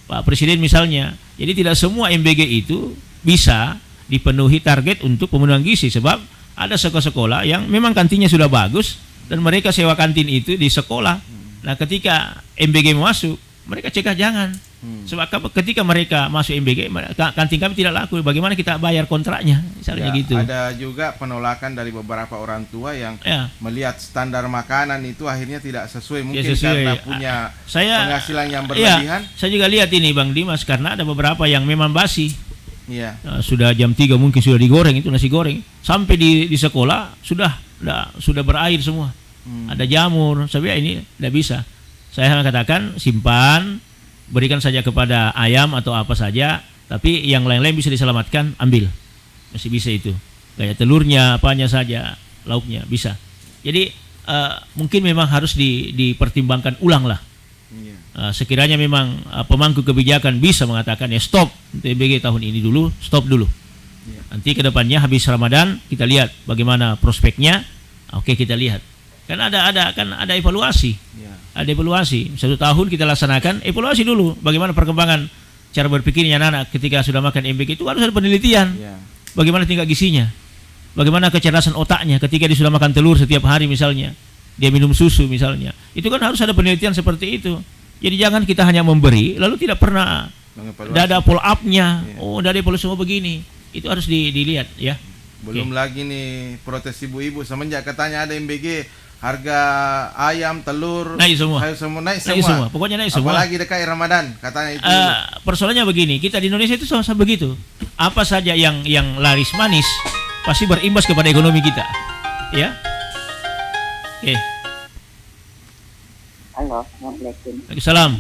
Pak Presiden misalnya. Jadi tidak semua MBG itu bisa dipenuhi target untuk pemenuhan gizi, sebab ada sekolah-sekolah yang memang kantinnya sudah bagus dan mereka sewa kantin itu di sekolah. Nah, ketika MBG masuk, mereka cegah jangan. Sebab ketika mereka masuk MBG, kantin kami tidak laku. Bagaimana kita bayar kontraknya? Misalnya gitu. Ada juga penolakan dari beberapa orang tua yang melihat standar makanan itu akhirnya tidak sesuai. Mungkin karena punya penghasilan yang berlebihan. Saya juga lihat ini Bang Dimas, karena ada beberapa yang memang basi. Iya. Sudah jam 3 mungkin sudah digoreng itu nasi goreng. Sampai di sekolah sudah berair semua. Ada jamur. Saya ini tidak bisa. Saya katakan simpan, berikan saja kepada ayam atau apa saja, tapi yang lain-lain bisa diselamatkan, ambil. Masih bisa itu. Kayak telurnya, apanya saja, lauknya bisa. Jadi mungkin memang harus dipertimbangkan ulang lah. Sekiranya memang pemangku kebijakan bisa mengatakan ya stop untuk MBG tahun ini dulu, stop dulu. Nanti ke depannya habis Ramadan kita lihat bagaimana prospeknya. Oke, kita lihat. Kan ada evaluasi. Ada evaluasi. 1 tahun kita laksanakan, evaluasi dulu bagaimana perkembangan cara berpikirnya anak-anak ketika sudah makan MBG. Itu harus ada penelitian. Bagaimana tingkat gizinya? Bagaimana kecerdasan otaknya ketika dia sudah makan telur setiap hari misalnya. Dia minum susu misalnya. Itu kan harus ada penelitian seperti itu. Jadi jangan kita hanya memberi lalu tidak pernah ada follow up-nya. Oh, dari evaluasi semua begini. Itu harus dilihat ya. Belum lagi nih protes ibu-ibu semenjak katanya ada MBG, harga ayam, telur naik semua. Naik semua. Pokoknya naik semua. Apalagi dekat Ramadan katanya itu. Persoalannya begini, kita di Indonesia itu sama begitu. Apa saja yang laris manis pasti berimbas kepada ekonomi kita. Ya. Oke. Halo, Assalamualaikum. Waalaikumsalam.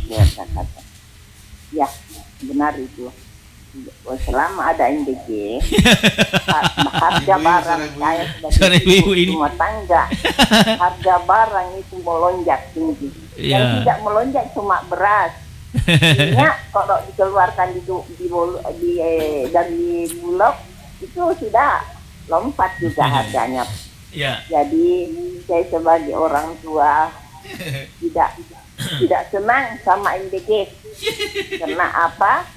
Ya, benar itu. Selama ada MBG, harga barang saya sebagai rumah tangga, harga barang itu melonjak tinggi. Yang tidak melonjak cuma beras. Minyak kalau dikeluarkan dari Bulog itu sudah lompat juga harganya. Jadi saya sebagai orang tua tidak senang sama MBG. Karena apa?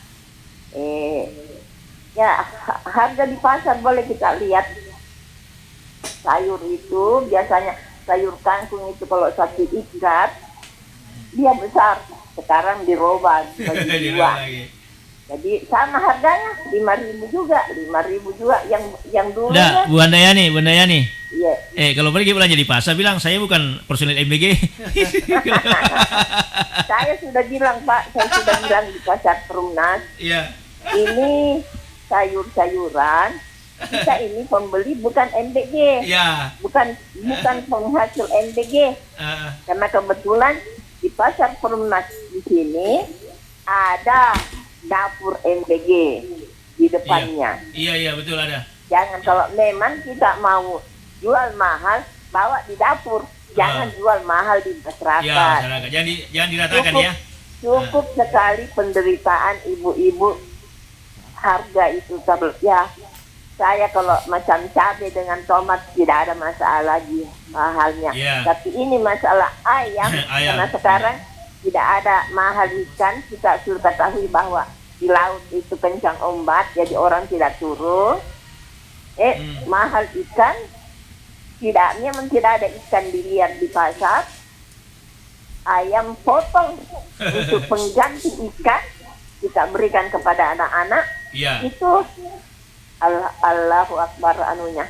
Harga di pasar boleh kita lihat. Sayur itu biasanya sayur kangkung itu kalau 1 ikat dia besar, sekarang dirobah bagi 2. Jadi sama harganya 5.000 juga yang dulunya. Bu Handayani. Iya. Kalau pergi belanja di pasar bilang saya bukan personil MBG. Saya sudah bilang Pak, di pasar Perumnas. Iya. Ini sayur-sayuran, kita ini pembeli bukan MBG. Iya. Bukan penghasil MBG. Karena kebetulan di pasar Perumnas di sini ada dapur MBG di depannya. Iya, betul ada. Jangan kalau memang kita mau jual mahal, bawa di dapur. Jangan jual mahal di masyarakat. Jangan diratakan ya. Cukup sekali penderitaan ibu-ibu. Harga itu ya. Saya kalau macam cabai dengan tomat tidak ada masalah lagi mahalnya. Tapi ini masalah ayam. Karena sekarang tidak ada mahal ikan. Kita sudah ketahui bahwa di laut itu kencang ombak, jadi orang tidak turun. Mahal ikan. Memang tidak ada ikan dilihat di pasar. Ayam potong untuk pengganti ikan kita berikan kepada anak-anak. Itu Allahu Akbar anunya.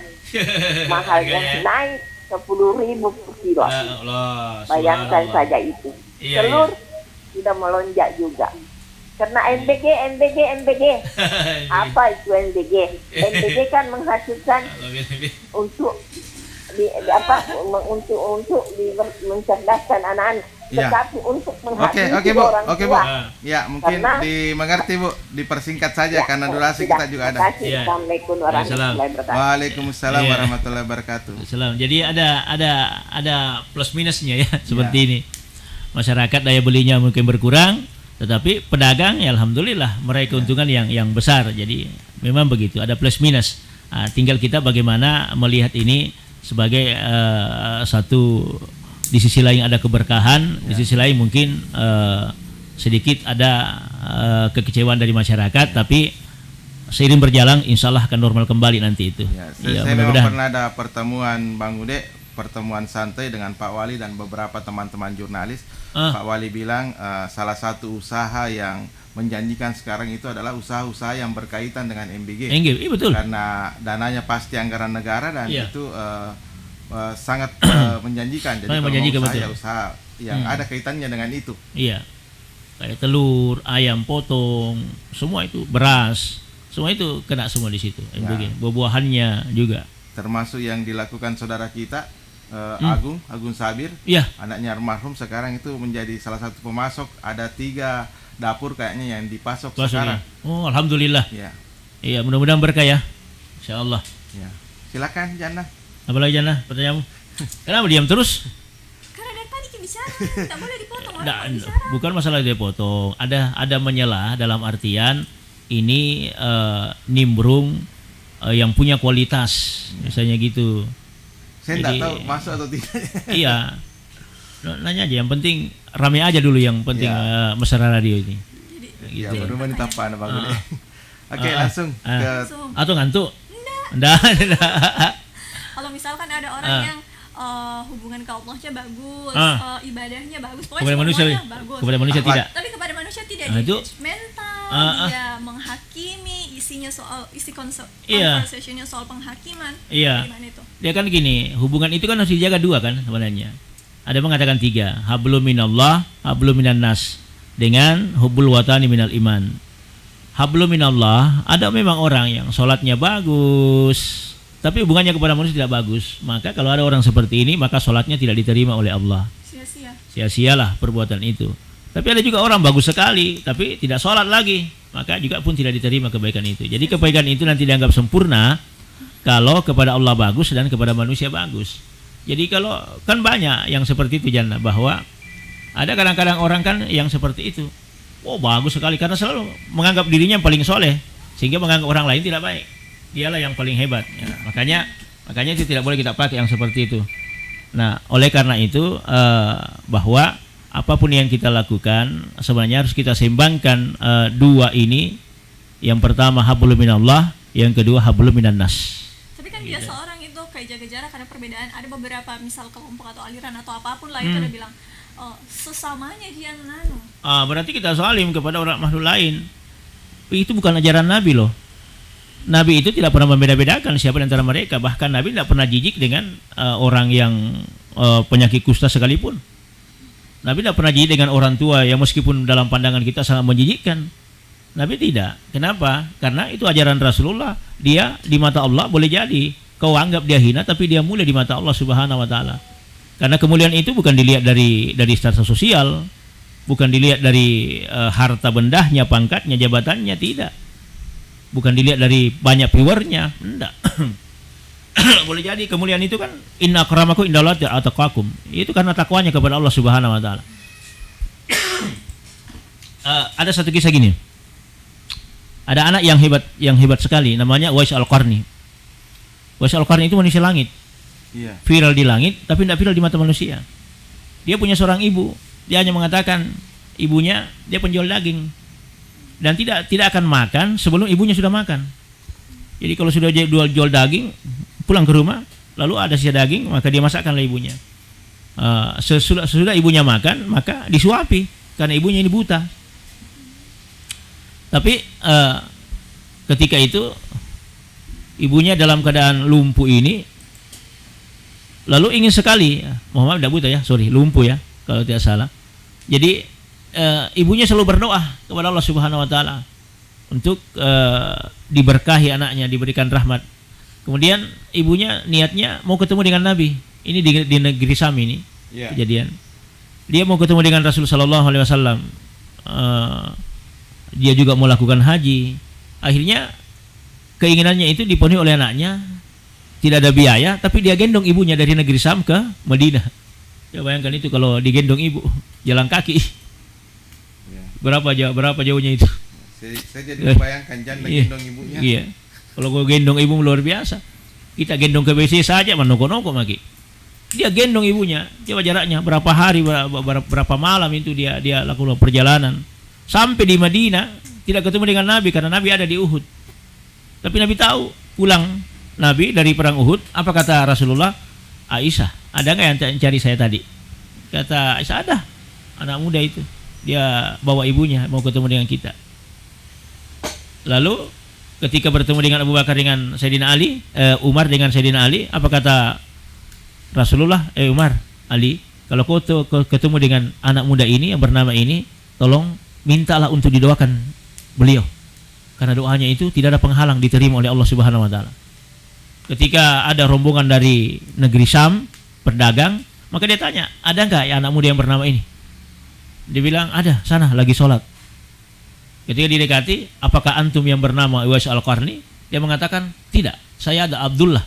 Mahalnya naik 10.000 per kilo. Bayangkan saja itu. Telur sudah melonjak juga. Karena MBG. Apa itu MBG? MBG kan menghasilkan untuk mencerdaskan anak-anak. Tetapi untuk menghasilkan orang tua. Ya, mungkin dimengerti Bu, dipersingkat saja karena durasi kita juga ada. Assalamualaikum warahmatullahi wabarakatuh. Waalaikumsalam warahmatullahi wabarakatuh. Jadi ada plus minusnya ya seperti ini. Masyarakat daya belinya mungkin berkurang, Tetapi pedagang ya alhamdulillah meraih keuntungan yang besar. Jadi memang begitu, ada plus minus. Tinggal kita bagaimana melihat ini sebagai satu, di sisi lain ada keberkahan, di sisi lain mungkin sedikit ada kekecewaan dari masyarakat, tapi seiring berjalan insya Allah akan normal kembali nanti itu. Saya memang pernah ada pertemuan Bang Ude, pertemuan santai dengan Pak Wali dan beberapa teman-teman jurnalis. Pak Wali bilang salah satu usaha yang menjanjikan sekarang itu adalah usaha-usaha yang berkaitan dengan MBG. Iya betul. Karena dananya pasti anggaran negara dan itu sangat menjanjikan. Jadi kalau saya usaha yang ada kaitannya dengan itu. Iya. Kayak telur, ayam potong, semua itu, beras, semua itu kena semua di situ. MBG. Buah-buahannya juga. Termasuk yang dilakukan saudara kita Agung Sabir, anaknya almarhum, sekarang itu menjadi salah satu pemasok. Ada 3 dapur kayaknya yang dipasok sekarang. Oh, alhamdulillah. Iya, mudah-mudahan berkah ya, insya Allah. Silakan Jannah. Apalagi Jannah, pertanyaanmu? Kenapa diam terus? Karena dari tadi bicara, tak boleh dipotong. Bukan masalah dipotong. Ada menyela dalam artian ini nimbrung yang punya kualitas, misalnya gitu. Saya tidak tahu masuk atau tidak. Iya, nanya aja. Yang penting rame aja dulu. Yang penting masyarakat radio ini. Ya, baru menit apa Bang Ude. Oke, langsung ke. Atau ngantuk? Enggak. Kalau misalkan ada orang yang hubungan ke Allahnya bagus, ibadahnya bagus, pokoknya kepada manusia bagus. Kepada manusia tidak. Tapi kepada manusia tidak. Itu mental, dia menghakimi, isinya soal conversationnya soal penghakiman. Gimana itu? Dia kan gini, hubungan itu kan harus dijaga 2 kan sebenarnya. Ada mengatakan 3, hablum minallah, hablum minan nas, dengan hubbul watani minal iman. Hablum minallah, ada memang orang yang sholatnya bagus, tapi hubungannya kepada manusia tidak bagus. Maka kalau ada orang seperti ini, maka sholatnya tidak diterima oleh Allah. Sia-sialah perbuatan itu. Tapi ada juga orang bagus sekali, tapi tidak sholat lagi, maka juga pun tidak diterima kebaikan itu. Jadi kebaikan itu nanti dianggap sempurna kalau kepada Allah bagus dan kepada manusia bagus. Jadi kalau kan banyak yang seperti itu Jannah, bahwa ada kadang-kadang orang kan yang seperti itu. Oh bagus sekali, karena selalu menganggap dirinya yang paling soleh, sehingga menganggap orang lain tidak baik. Dialah yang paling hebat. Makanya itu tidak boleh kita pakai yang seperti itu. Nah, oleh karena itu bahwa apapun yang kita lakukan sebenarnya harus kita seimbangkan 2 ini. Yang pertama hablum minallah, yang kedua hablum minan nas. Tapi kan biasa orang itu kayak jaga jarak karena perbedaan. Ada beberapa misal kelompok atau aliran atau apapun lah itu ada bilang sesamanya dia nanu. Berarti kita zalim kepada orang makhluk lain. Itu bukan ajaran Nabi loh. Nabi itu tidak pernah membeda-bedakan siapa di antara mereka. Bahkan Nabi tidak pernah jijik dengan orang yang penyakit kusta sekalipun. Nabi tidak pernah jijik dengan orang tua yang meskipun dalam pandangan kita sangat menjijikkan. Nabi tidak. Kenapa? Karena itu ajaran Rasulullah. Dia di mata Allah boleh jadi kau anggap dia hina, tapi dia mulia di mata Allah Subhanahu wa taala. Karena kemuliaan itu bukan dilihat dari status sosial, bukan dilihat dari harta bendahnya, pangkatnya, jabatannya, tidak. Bukan dilihat dari banyak viewernya, enggak. Boleh jadi kemuliaan itu kan inna akramakum indallahi atqakum. Itu karena takwanya kepada Allah Subhanahu wa taala. Ada satu kisah gini. Ada anak yang hebat sekali, namanya Uwais Al-Qarni. Uwais Al-Qarni itu manusia langit. Viral di langit tapi tidak viral di mata manusia. Dia punya seorang ibu, dia hanya mengatakan ibunya dia penjual daging dan tidak akan makan sebelum ibunya sudah makan. Jadi kalau sudah jual daging, pulang ke rumah lalu ada sisa daging, maka dia masakkanlah ibunya. Sesudah ibunya makan, maka disuapi karena ibunya ini buta. Tapi ketika itu ibunya dalam keadaan lumpuh ini, lalu ingin sekali, Muhammad tidak buta ya, lumpuh ya kalau tidak salah. Jadi ibunya selalu berdoa kepada Allah Subhanahu wa taala untuk diberkahi anaknya, diberikan rahmat. Kemudian ibunya niatnya mau ketemu dengan Nabi. Ini di negeri Sam ini kejadian. Dia mau ketemu dengan Rasul sallallahu alaihi wasallam. Dia juga mau lakukan haji. Akhirnya keinginannya itu dipenuhi oleh anaknya. Tidak ada biaya, tapi dia gendong ibunya dari negeri Sam ke Madinah. Ya bayangkan itu kalau digendong ibu, jalan kaki. Berapa jauhnya itu? Saya jadi membayangkan janda gendong ibunya. Iya. Kalau gue gendong ibu luar biasa. Kita gendong ke WC saja menoko-noko lagi. Dia gendong ibunya. Coba jaraknya berapa hari, berapa malam itu dia lakukan perjalanan. Sampai di Madinah tidak ketemu dengan Nabi karena Nabi ada di Uhud. Tapi Nabi tahu pulang Nabi dari perang Uhud. Apa kata Rasulullah? Aisyah, ada nggak yang cari saya tadi? Kata Aisyah, ada. Anak muda itu. Dia bawa ibunya mau ketemu dengan kita. Lalu ketika bertemu dengan Abu Bakar dengan Sayyidina Ali, Umar dengan Sayyidina Ali, apa kata Rasulullah? Umar, Ali, kalau kau ketemu dengan anak muda ini yang bernama ini, tolong mintalah untuk didoakan beliau. Karena doanya itu tidak ada penghalang, diterima oleh Allah Subhanahu wa taala. Ketika ada rombongan dari negeri Syam berdagang, maka dia tanya, ada enggak ya anak muda yang bernama ini? Dia bilang, ada, sana lagi sholat. Ketika didekati, apakah antum yang bernama Uwais Al-Qarni? Dia mengatakan, tidak, saya ada Abdullah.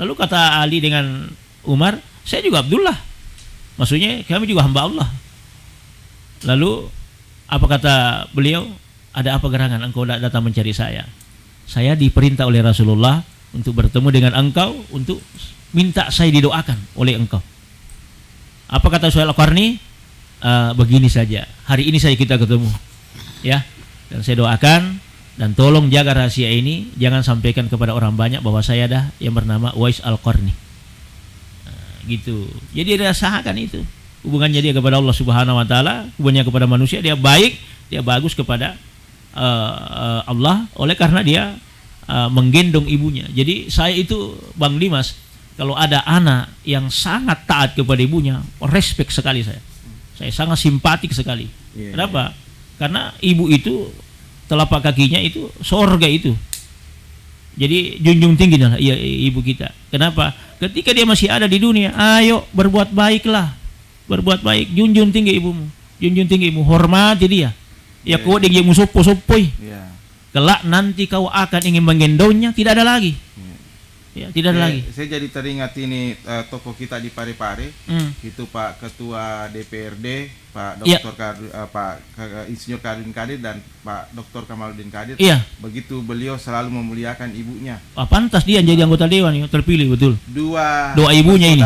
Lalu kata Ali dengan Umar, saya juga Abdullah. Maksudnya kami juga hamba Allah. Lalu apa kata beliau? Ada apa gerangan engkau datang mencari saya? Saya diperintah oleh Rasulullah untuk bertemu dengan engkau, untuk minta saya didoakan oleh engkau. Apa kata Uwais Al-Qarni? Begini saja, hari ini saya kita ketemu, ya. Dan saya doakan dan tolong jaga rahasia ini, jangan sampaikan kepada orang banyak bahwa saya ada yang bernama Uwais Al-Qarni. Gitu. Jadi dia rasakan itu hubungannya dia kepada Allah Subhanahu wa taala, hubungannya kepada manusia, dia baik, dia bagus kepada Allah oleh karena dia menggendong ibunya. Jadi saya itu Bang Dimas, kalau ada anak yang sangat taat kepada ibunya, respect sekali saya. Saya sangat simpatik sekali. Kenapa? Karena ibu itu telapak kakinya itu surga itu. Jadi junjung tinggi lah ibu kita. Kenapa? Ketika dia masih ada di dunia, ayo berbuat baiklah. Berbuat baik, junjung tinggi ibumu. Junjung tinggi ibumu, hormati dia. Ya kau dia musuh-musuh. Kelak nanti kau akan ingin menggendongnya, tidak ada lagi. Ya, tidak ada lagi. Saya jadi teringat ini tokoh kita di Parepare, itu Pak Ketua DPRD, Pak Dr. Pak Insinyur Kadir Kadir dan Pak Dr. Kamaluddin Kadir. Begitu beliau selalu memuliakan ibunya. Pantas dia jadi anggota dewan, terpilih betul. Dua ibunya ini.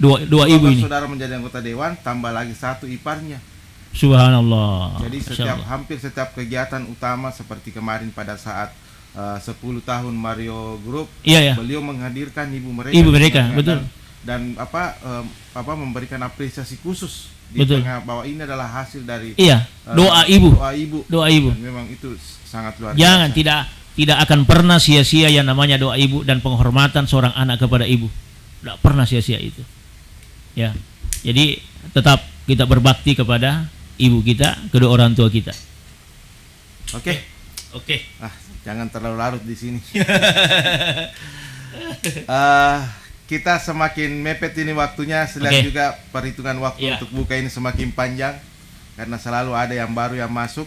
Dua ibu ini. Saudara menjadi anggota dewan, tambah lagi satu iparnya. Subhanallah. Jadi hampir setiap kegiatan utama seperti kemarin pada saat 10 tahun Mario Group, beliau menghadirkan ibu mereka, betul. Dan memberikan apresiasi khusus di tengah bahwa ini adalah hasil dari doa ibu. Dan memang itu sangat luar biasa. Jangan tidak akan pernah sia-sia yang namanya doa ibu dan penghormatan seorang anak kepada ibu. Tidak pernah sia-sia itu. Ya. Jadi tetap kita berbakti kepada ibu kita, kedua orang tua kita. Oke. Jangan terlalu larut di sini. Kita semakin mepet ini waktunya, selain juga perhitungan waktu untuk buka ini semakin panjang karena selalu ada yang baru yang masuk.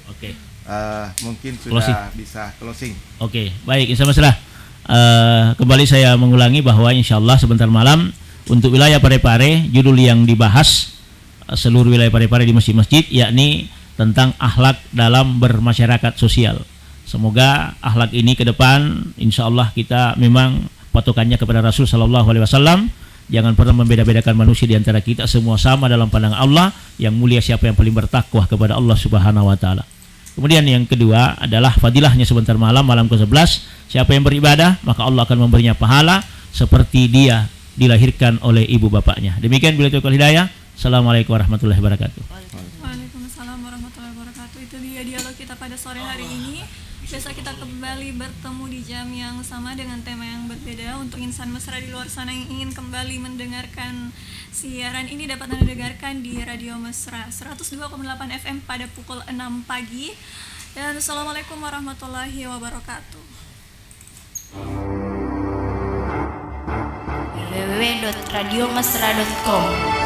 Mungkin sudah closing. Bisa closing. Baik, insyaallah. Kembali saya mengulangi bahwa insyaallah sebentar malam untuk wilayah Parepare, judul yang dibahas seluruh wilayah Parepare di masjid-masjid, yakni tentang akhlak dalam bermasyarakat sosial. Semoga akhlak ini ke depan insyaallah kita memang patokannya kepada Rasul sallallahu alaihi wasallam. Jangan pernah membeda-bedakan manusia di antara kita, semua sama dalam pandangan Allah. Yang mulia siapa yang paling bertakwa kepada Allah Subhanahu wa taala. Kemudian yang kedua adalah fadilahnya sebentar malam ke-11. Siapa yang beribadah, maka Allah akan memberinya pahala seperti dia dilahirkan oleh ibu bapaknya. Demikian bila taufiq hidayah. Assalamualaikum warahmatullahi wabarakatuh. Waalaikumsalam warahmatullahi wabarakatuh. Itu dia dialog kita pada sore hari ini. Besok kita kembali bertemu di jam yang sama dengan tema yang berbeda. Untuk insan mesra di luar sana yang ingin kembali mendengarkan siaran ini, dapat Anda dengarkan di Radio Mesra 102,8 FM pada pukul 6 pagi. Dan Assalamualaikum warahmatullahi wabarakatuh. www.radiomesra.com